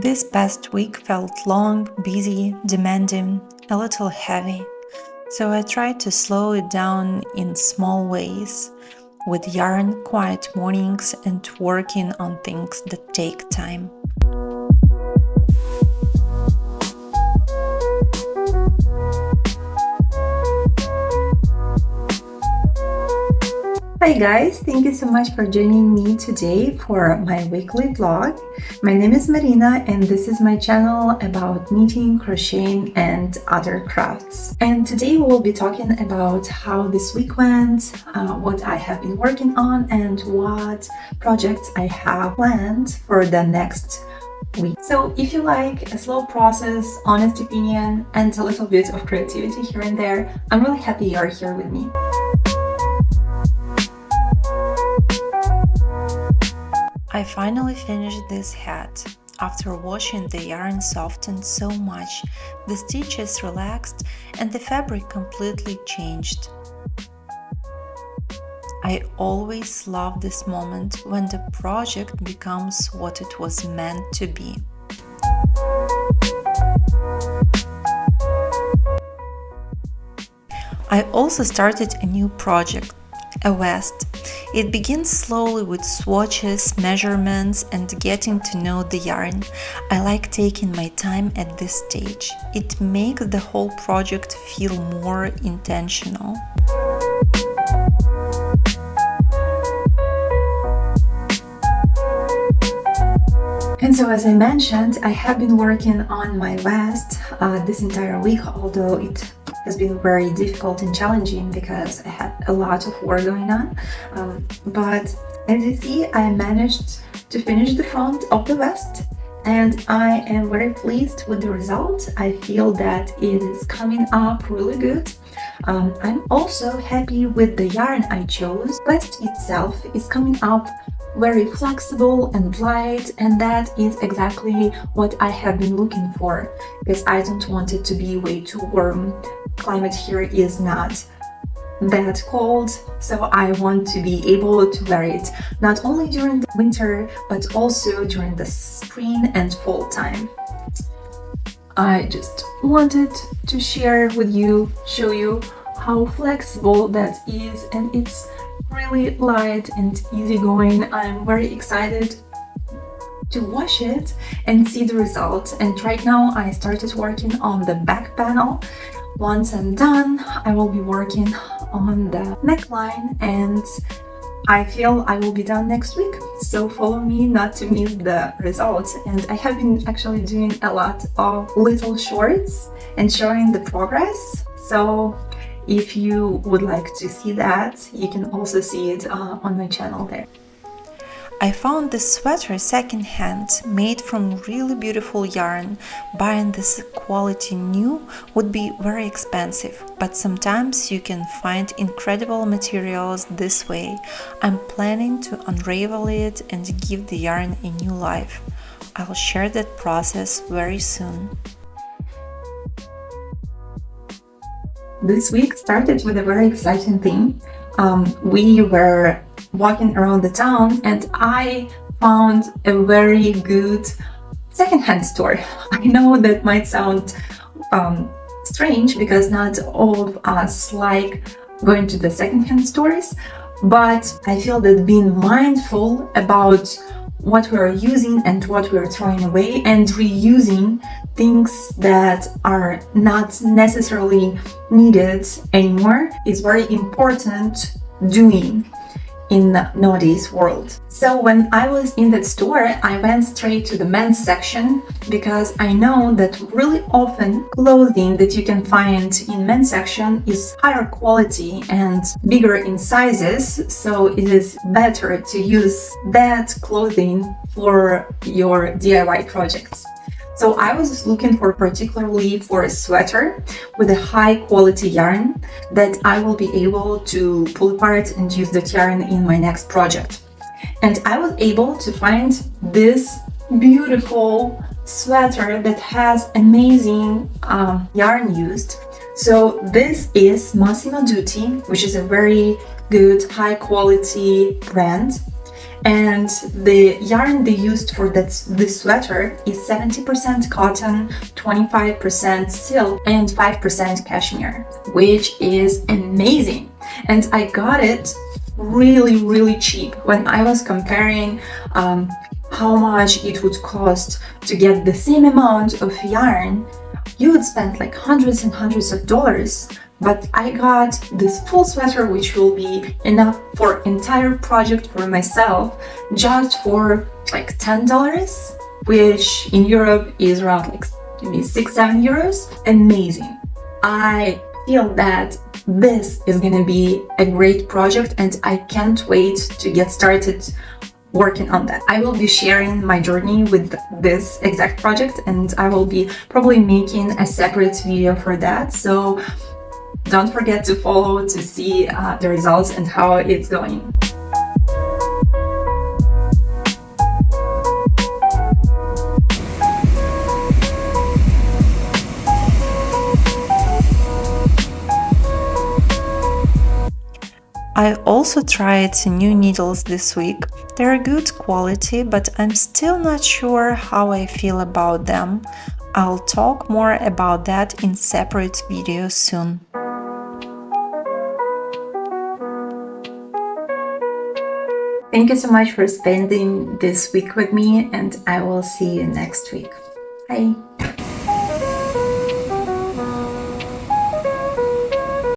This past week felt long, busy, demanding, a little heavy. So I tried to slow it down in small ways, with yarn, quiet mornings, and working on things that take time. Hi guys, thank you so much for joining me today for my weekly vlog. My name is Marina and this is my channel about knitting, crocheting and other crafts. And today we will be talking about how this week went, what I have been working on and what projects I have planned for the next week. So if you like a slow process, honest opinion and a little bit of creativity here and there, I'm really happy you're here with me. I finally finished this hat. After washing, the yarn softened so much, the stitches relaxed and the fabric completely changed. I always love this moment when the project becomes what it was meant to be. I also started a new project, a vest. It begins slowly with swatches, measurements and getting to know the yarn. I like taking my time at this stage. It makes the whole project feel more intentional. And so as I mentioned, I have been working on my vest this entire week, although it has been very difficult and challenging because I had a lot of work going on. But as you see, I managed to finish the front of the vest and I am very pleased with the result. I feel that it is coming up really good. I'm also happy with the yarn I chose. The vest itself is coming up very flexible and light, and that is exactly what I have been looking for because I don't want it to be way too warm. Climate here is not that cold, so I want to be able to wear it not only during the winter but also during the spring and fall time. I just wanted to share with you, show you how flexible that is, and it's really light and easygoing. I'm very excited to wash it and see the result. And right now I started working on the back panel. Once I'm done, I will be working on the neckline and I feel I will be done next week. So follow me not to miss the results. And I have been actually doing a lot of little shorts and showing the progress. So if you would like to see that, you can also see it on my channel there. I found this sweater secondhand, made from really beautiful yarn. Buying this quality new would be very expensive, but sometimes you can find incredible materials this way. I'm planning to unravel it and give the yarn a new life. I'll share that process very soon. This week started with a very exciting thing. We were walking around the town and I found a very good secondhand store. I know that might sound strange because not all of us like going to the secondhand stores, but I feel that being mindful about what we are using and what we are throwing away and reusing things that are not necessarily needed anymore is very important doing in nowadays world. So when I was in that store, I went straight to the men's section because I know that really often clothing that you can find in men's section is higher quality and bigger in sizes, so it is better to use that clothing for your DIY projects. So I was looking particularly for a sweater with a high quality yarn that I will be able to pull apart and use that yarn in my next project. And I was able to find this beautiful sweater that has amazing yarn used. So this is Massimo Dutti, which is a very good high quality brand. And the yarn they used for this sweater is 70% cotton, 25% silk, and 5% cashmere, which is amazing. And I got it really cheap. When I was comparing how much it would cost to get the same amount of yarn, you would spend like hundreds and hundreds of dollars. But I got this full sweater, which will be enough for entire project for myself, just for like $10, which in Europe is around like maybe 6-7 euros. Amazing. I feel that this is gonna be a great project and I can't wait to get started working on that. I will be sharing my journey with this exact project, and I will be probably making a separate video for that. So don't forget to follow to see the results and how it's going. I also tried new needles this week. They're good quality, but I'm still not sure how I feel about them. I'll talk more about that in separate videos soon. Thank you so much for spending this week with me, and I will see you next week. Bye!